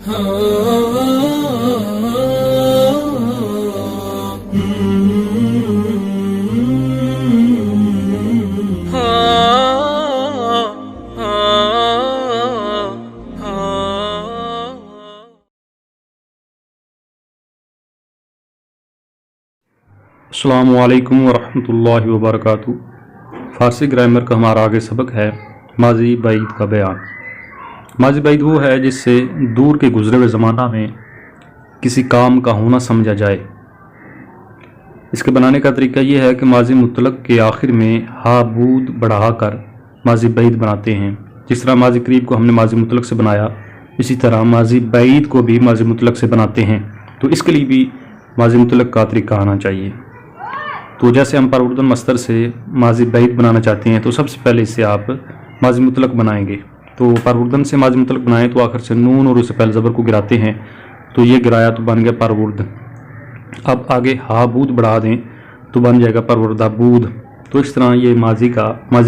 अस्सलामु अलैकुम वरहमतुल्लाहि वबरकातुहू। फ़ारसी ग्रामर का हमारा आगे सबक है माजी बाइद का बयान। माजी बाइद वो है जिससे दूर के गुज़रे हुए ज़माना में किसी काम का होना समझा जाए। इसके बनाने का तरीका ये है कि माजी मुतलक के आखिर में हा बूद बढ़ा कर माजी बाइद बनाते हैं। जिस तरह माजी करीब को हमने माजी मुतलक से बनाया, इसी तरह माजी बाइद को भी माजी मुतलक से बनाते हैं। तो इसके लिए भी माजी मुतलक का तरीका आना चाहिए। तो जैसे हम परवुर्दन मस्तर से माजी बाइद बनाना चाहते हैं तो सबसे पहले इससे आप माजी मुतलक बनाएंगे। तो परवुर्दन से माजी मुतलक बनाएं तो आखिर से नून और उससे पहले ज़बर को गिराते हैं, तो ये गिराया तो बन गया परवुर्द। अब आगे हा बूद बढ़ा दें तो बन जाएगा परवुर्दा बूद। तो इस तरह ये माजी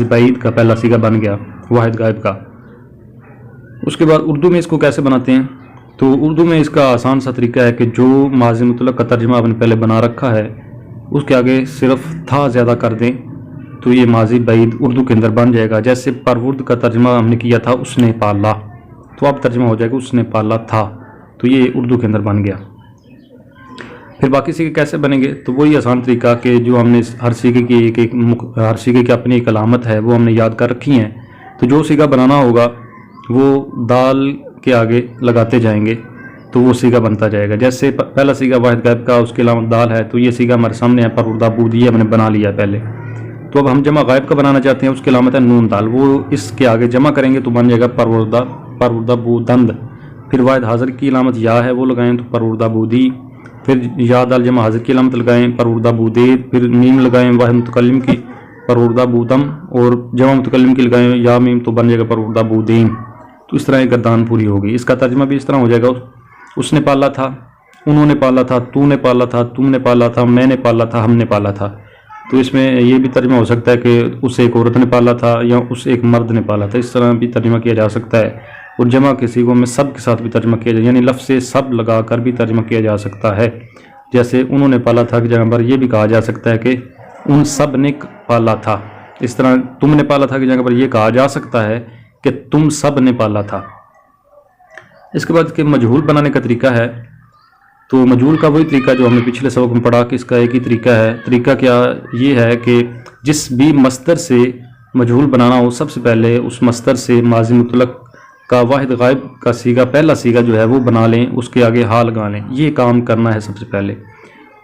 बाइद का पहला सीगा बन गया वाहिद गायब का। उसके बाद उर्दू में इसको कैसे बनाते हैं, तो उर्दू में इसका आसान सा तरीका है कि जो माजी मुतलक का तर्जुमा आपने पहले बना रखा है उसके आगे सिर्फ था ज़्यादा कर दें तो ये माजी बाइद उर्दू के अंदर बन जाएगा। जैसे परवुर्द का तर्जुमा हमने किया था उसने पाला, तो अब तर्जुमा हो जाएगा उसने पाला था, तो ये उर्दू के अंदर बन गया। फिर बाकी सीगे कैसे बनेंगे, तो वही आसान तरीका कि जो हमने हर सीगे की अपनी एक अलामत है वो हमने याद कर रखी हैं। तो जो सीगा बनाना होगा वो दाल के आगे लगाते जाएंगे तो वो सीगा बनता जाएगा। जैसे पहला सीगा वाहिद गायब का, उसके अलावा दाल है, तो ये सीगा हमारे सामने है परवुर्दा बूद, ये हमने बना लिया पहले। तो अब हम जमा गायब का बनाना चाहते हैं, उसके अलावा है नून दाल, वो इसके आगे जमा करेंगे तो बन जाएगा परवुर्दा बूदंद। फिर वाहिद हाजिर की अलामत या है वो लगाएं तो परवुर्दा बूदी। फिर या दाल जमा हाजिर की अलामत लगाएं परवुर्दा बूदेद। फिर मीम लगाएं वाहिद मुतकल्लिम की परवुर्दा बूदम, और जमा मुतकल्लिम की लगाएं या मीम तो बन जाएगा परवुर्दा बूदेन। तो इस तरह एक गर्दान पूरी होगी। इसका तर्जुमा भी इस तरह हो जाएगा, उसने पाला था, उन्होंने पाला था, तूने पाला था, तुमने पाला था, मैंने पाला था, हमने पाला था। तो इसमें ये भी तर्जुमा हो सकता है कि उस एक औरत ने पाला था या उस एक मर्द ने पाला था, इस तरह भी तर्जुमा किया जा सकता है। और जमा के सीगों में सब के साथ भी तर्जुमा किया जाए, यानी लफ्ज़ से सब लगा कर भी तर्जुमा किया जा सकता है। जैसे उन्होंने पाला था की जगह पर यह भी कहा जा सकता है कि उन सब ने पाला था। इस तरह तुमने पाला था की जगह पर यह कहा जा सकता है कि तुम सब ने पाला था। इसके बाद के मजहूल बनाने का तरीका है, तो मजहूल का वही तरीका जो हमने पिछले सबक में पढ़ा कि इसका एक ही तरीका है। तरीका क्या ये है कि जिस भी मस्तर से मजहूल बनाना हो सबसे पहले उस मस्तर से माजी मुतलक का वाहिद गायब का सीगा पहला सीगा जो है वो बना लें, उसके आगे हा लगा लें, ये काम करना है सबसे पहले।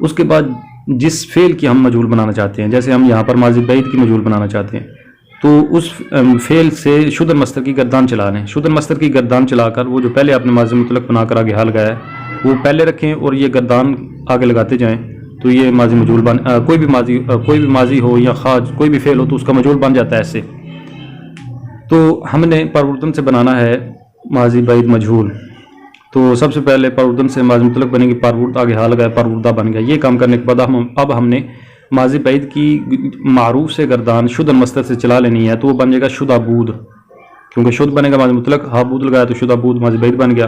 उसके बाद जिस फेल की हम मजहूल बनाना चाहते हैं, जैसे हम यहाँ पर माजी बाइद की मजहूल बनाना चाहते हैं, तो उस फेल से शुदर मस्तर की गर्दान चला लें। शुदर मस्तर की गर्दान चलाकर वो जो पहले आपने माजी मुतलक बनाकर आगे हाल लगाया है वो पहले रखें और ये गर्दान आगे लगाते जाएं, तो ये माजी मजहूल बन कोई भी माजी हो या खाज कोई भी फेल हो तो उसका मजहूल बन जाता है ऐसे। तो हमने परवुर्दन से बनाना है माजी बाइद मजहूल, तो सबसे पहले परवुर्दन से माजी मुतलक बनेगी, परवुर्द आगे हाल लगाया, परवुर्दा बन गया। ये काम करने के बाद अब हमने माजी बाइद की मारूफ से गर्दान शुदर मस्तर से चला लेनी है, तो वो बन जाएगा शुदा बूद, क्योंकि शुद बनेगा माजी मुतलक, हा बूद लगाया तो शुदा बूद माजी बाइद बन गया।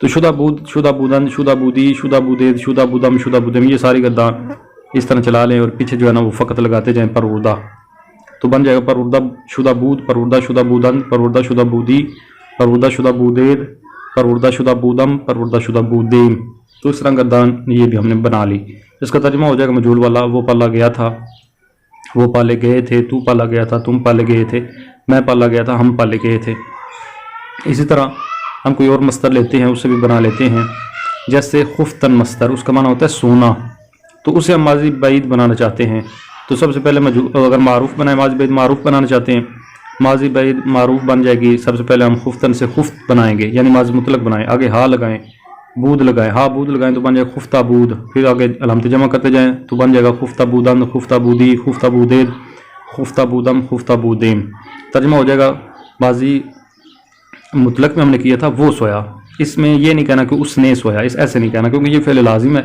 तो शुदा बूद, शुदा बूदन, शुदा बूदी, शुदा बूदेद, शुदा बूदम, शुदा बूदम, ये सारी गर्दान इस तरह चला लें और पीछे जो है ना वो फ़कत लगाते जाएं परवुर्दा, तो बन जाएगा परवुर्दा शुदा बूद, परवुर्दा शुदा बूदन, परवुर्दा शुदा बूदी, परवुर्दा शुदा बूदेद, परवुर्दा शुदा बूदम, परवुर्दा शुदा बूदेम। तो इस तरह गर्दान ये भी हमने बना ली। इसका तर्जुमा हो जाएगा मजहूल वाला, वो पाला गया था, वो पाले गए थे, तू पाला गया था, तुम पाले गए थे, मैं पाला गया था, हम पाले गए थे। इसी तरह हम कोई और मस्तर लेते हैं उससे भी बना लेते हैं, जैसे खुफ्तन मस्तर, उसका माना होता है सोना, तो उसे हम माजी बाइद बनाना चाहते हैं। तो सबसे पहले अगर मारूफ बनाए, माजी बाइद मारूफ बनाना चाहते हैं, माजी बाइद मारूफ बन जाएगी। सबसे पहले हम खुफ्तन से खुफ्त बनाएंगे, यानी माजी मुतलक बनाएं, आगे हा लगाएं, बूद लगाएं, हा बूद लगाएं तो बन जाएगा खुफ्ता बूद। फिर आगे अलामत जमा करते जाएं तो बन जाएगा खुफ्ता बूदन, खुफ्ता बूदी, खुफ्ता बूदेद, खुफ्ता बूदम, खुफ्ता बूदेम। तर्जुमा हो जाएगा माजी मुतलक में हमने किया था वो सोया। इसमें ये नहीं कहना कि उसने सोया, इस ऐसे नहीं कहना, क्योंकि ये फ़ेल लाजिम है।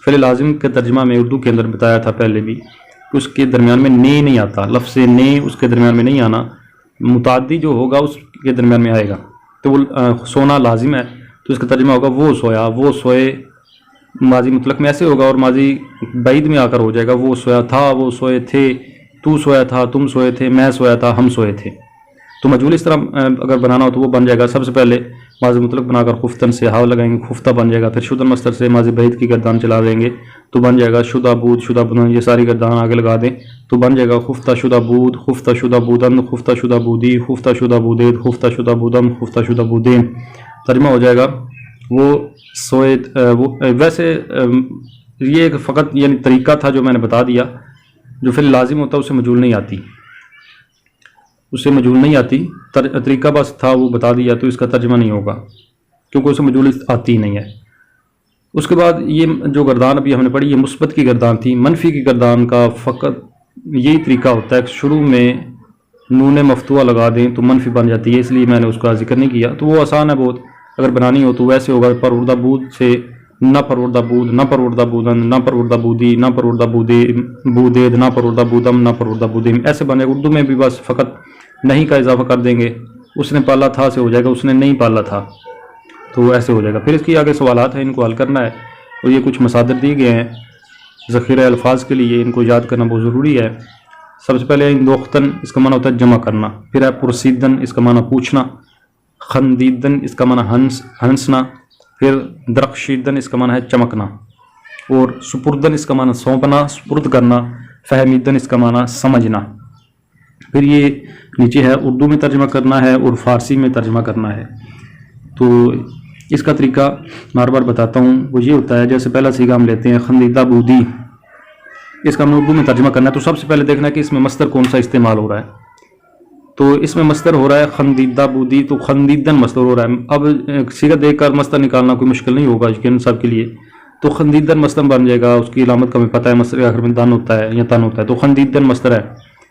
फ़ेल लाजिम के तर्जुमा में उर्दू के अंदर बताया था पहले भी कि उसके दरमियान में ने नहीं आता, लफ्ज़ से ने उसके दरमियान में नहीं आना, मुताद्दी जो होगा उसके दरमियान में आएगा। तो वो सोना लाजिम है, تو اس کا ترجمہ ہوگا وہ سویا، وہ سوئے، ماضی مطلق میں ایسے ہوگا، اور ماضی بعید میں آ کر ہو جائے گا وہ سویا تھا، وہ سوئے تھے، تو سویا تھا، تم سوئے تھے، میں سویا تھا، ہم سوئے تھے۔ تو مجہول اس طرح اگر بنانا ہو تو وہ بن جائے گا، سب سے پہلے ماضی مطلق بنا کر خفتن سے ہاؤ لگائیں گے، خفتہ بن جائے گا، پھر شدہ مصدر سے ماضی بعید کی گردان چلا دیں گے تو بن جائے گا شدہ بود، شدہ بدن، یہ ساری گردان آگے لگا دیں تو بن جائے گا خفتہ شدہ بود، خفتہ شدہ بودن، خفتہ شدہ بودی، خفتہ شدہ بودید، خفتہ شدہ بودم، خفتہ شدہ بودین۔ ترجمہ ہو جائے گا وہ سوئے، ویسے یہ ایک فقط یعنی طریقہ تھا جو میں نے بتا دیا، جو پھر لازم ہوتا ہے اسے مجہول نہیں آتی، اسے مجہول نہیں آتی، طریقہ بس تھا وہ بتا دیا، تو اس کا ترجمہ نہیں ہوگا کیونکہ اسے مجہول آتی ہی نہیں ہے۔ اس کے بعد یہ جو گردان ابھی ہم نے پڑھی یہ مثبت کی گردان تھی، منفی کی گردان کا فقط یہی طریقہ ہوتا ہے کہ شروع میں نون مفتوحہ لگا دیں تو منفی بن جاتی ہے، اس لیے میں نے اس کا ذکر نہیں کیا، تو وہ آسان ہے بہت، اگر بنانی ہو تو ویسے ہوگا پروردہ بود سے نہ پروردہ بود، نہ پروردہ بودن، نہ پروردہ بودی، نہ پروردہ بودید، نہ پروردہ بودم، نہ پروردہ بودیم، ایسے بنے گا۔ اردو میں بھی بس فقط نہیں کا اضافہ کر دیں گے، اس نے پالا تھا سے ہو جائے گا اس نے نہیں پالا تھا، تو ایسے ہو جائے گا۔ پھر اس کی آگے سوالات ہیں، ان کو حل کرنا ہے، اور یہ کچھ مصادر دیے گئے ہیں ذخیرہ الفاظ کے لیے، ان کو یاد کرنا بہت ضروری ہے۔ سب سے پہلے اندوختن، اس کا معنی ہوتا ہے جمع کرنا، پھر ہے پرسیدن، اس کا معنی پوچھنا، خندیدن، اس کا معنی ہنسنا، پھر درخشیدن، اس کا معنی ہے چمکنا، اور سپردن، اس کا معنی سونپنا، سپرد کرنا، فہمیدن، اس کا معنی سمجھنا۔ پھر یہ نیچے ہے اردو میں ترجمہ کرنا ہے اور فارسی میں ترجمہ کرنا ہے، تو اس کا طریقہ بار بار بتاتا ہوں، وہ یہ ہوتا ہے جیسے پہلا سیغہ ہم لیتے ہیں خندیدہ بودی، اس کا ہم نے اردو میں ترجمہ کرنا ہے تو سب سے پہلے دیکھنا ہے کہ اس میں مصدر کون سا استعمال ہو رہا ہے، تو اس میں مصدر ہو رہا ہے خندیدہ بودی، تو خندیدن مصدر ہو رہا ہے۔ اب سیغہ دیکھ کر مصدر نکالنا کوئی مشکل نہیں ہوگا یقیناً سب کے لیے، تو خندیدن مصدر بن جائے گا، اس کی علامت کا ہمیں پتہ ہے، مصدر کے آخر میں دن ہوتا ہے یا تن ہوتا ہے، تو خندیدن مصدر ہے،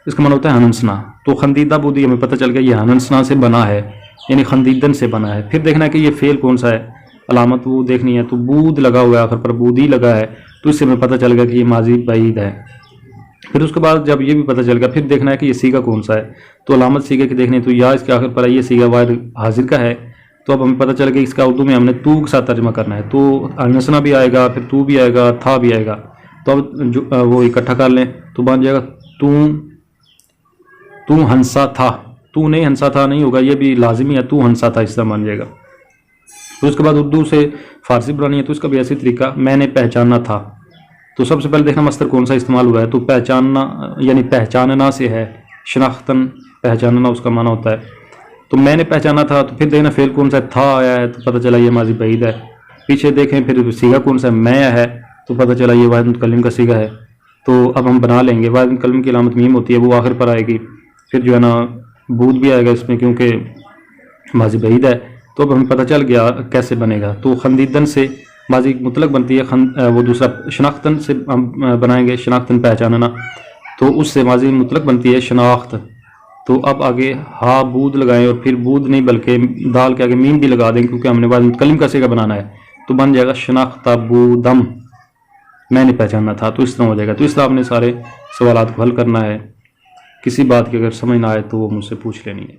اس کا معنی ہوتا ہے ہنسنا، تو خندیدہ بودی ہمیں پتہ چل گیا یہ ہنسنا سے بنا ہے، یعنی خندیدن سے بنا ہے۔ پھر دیکھنا ہے کہ یہ فعل کون سا ہے، علامت وہ دیکھنی ہے، تو بود لگا ہوا ہے آخر پر، بودی لگا ہے، تو اس سے ہمیں پتہ چل گیا کہ یہ ماضی بعید ہے۔ پھر اس کے بعد جب یہ بھی پتہ چل گیا پھر دیکھنا ہے کہ یہ سیغہ کون سا ہے، تو علامت سیغے کی دیکھنی ہے، تو یا اس کے آخر پر ہے یہ سیغہ واحد حاضر کا ہے، تو اب ہمیں پتہ چل گیا اس کا اردو میں ہم نے تو کے ساتھ ترجمہ کرنا ہے، تو ہنسنا بھی آئے گا، پھر تو بھی آئے گا، تھا بھی آئے گا، تو اب وہ اکٹھا کر لیں تو بن جائے گا تو ہنسا تھا، تو نہیں ہنسا تھا نہیں ہوگا، یہ بھی لازمی ہے، تو ہنسا تھا اس طرح بن جائے گا۔ تو اس کے بعد اردو سے فارسی بنانی ہے تو اس کا بھی ایسی طریقہ، میں نے پہچانا تھا، تو سب سے پہلے دیکھنا مصدر کون سا استعمال ہوا ہے، تو پہچاننا یعنی پہچاننا سے ہے، شناختن پہچاننا اس کا معنی ہوتا ہے، تو میں نے پہچانا تھا، تو پھر دیکھنا فعل کون سا تھا آیا ہے، تو پتہ چلا یہ ماضی بعید ہے۔ پیچھے دیکھیں پھر سیغہ کون سا میں ہے، تو پتہ چلا یہ واحد متکلم کا سیغہ ہے، تو اب ہم بنا لیں گے، واحد متکلم کی علامت میم ہوتی ہے، وہ آخر پر آئے گی، پھر جو ہے نا بود بھی آئے گا اس میں کیونکہ ماضی بعید ہے، تو اب ہمیں پتہ چل گیا کیسے بنے گا، تو خندیدن سے ماضی مطلق بنتی ہے، وہ دوسرا شناختن سے ہم بنائیں گے، شناختن پہچاننا، تو اس سے ماضی مطلق بنتی ہے شناخت، تو اب آگے ہا بود لگائیں، اور پھر بود نہیں بلکہ دال کے آگے میم بھی لگا دیں کیونکہ ہم نے واحد متکلم کا سیغہ بنانا ہے، تو بن جائے گا شناختہ بودم، میں نے پہچانا تھا، تو اس طرح ہو جائے گا۔ تو اس طرح آپ نے سارے سوالات کو حل کرنا ہے، کسی بات کی اگر سمجھ نہ آئے تو وہ مجھ سے پوچھ لینی ہے۔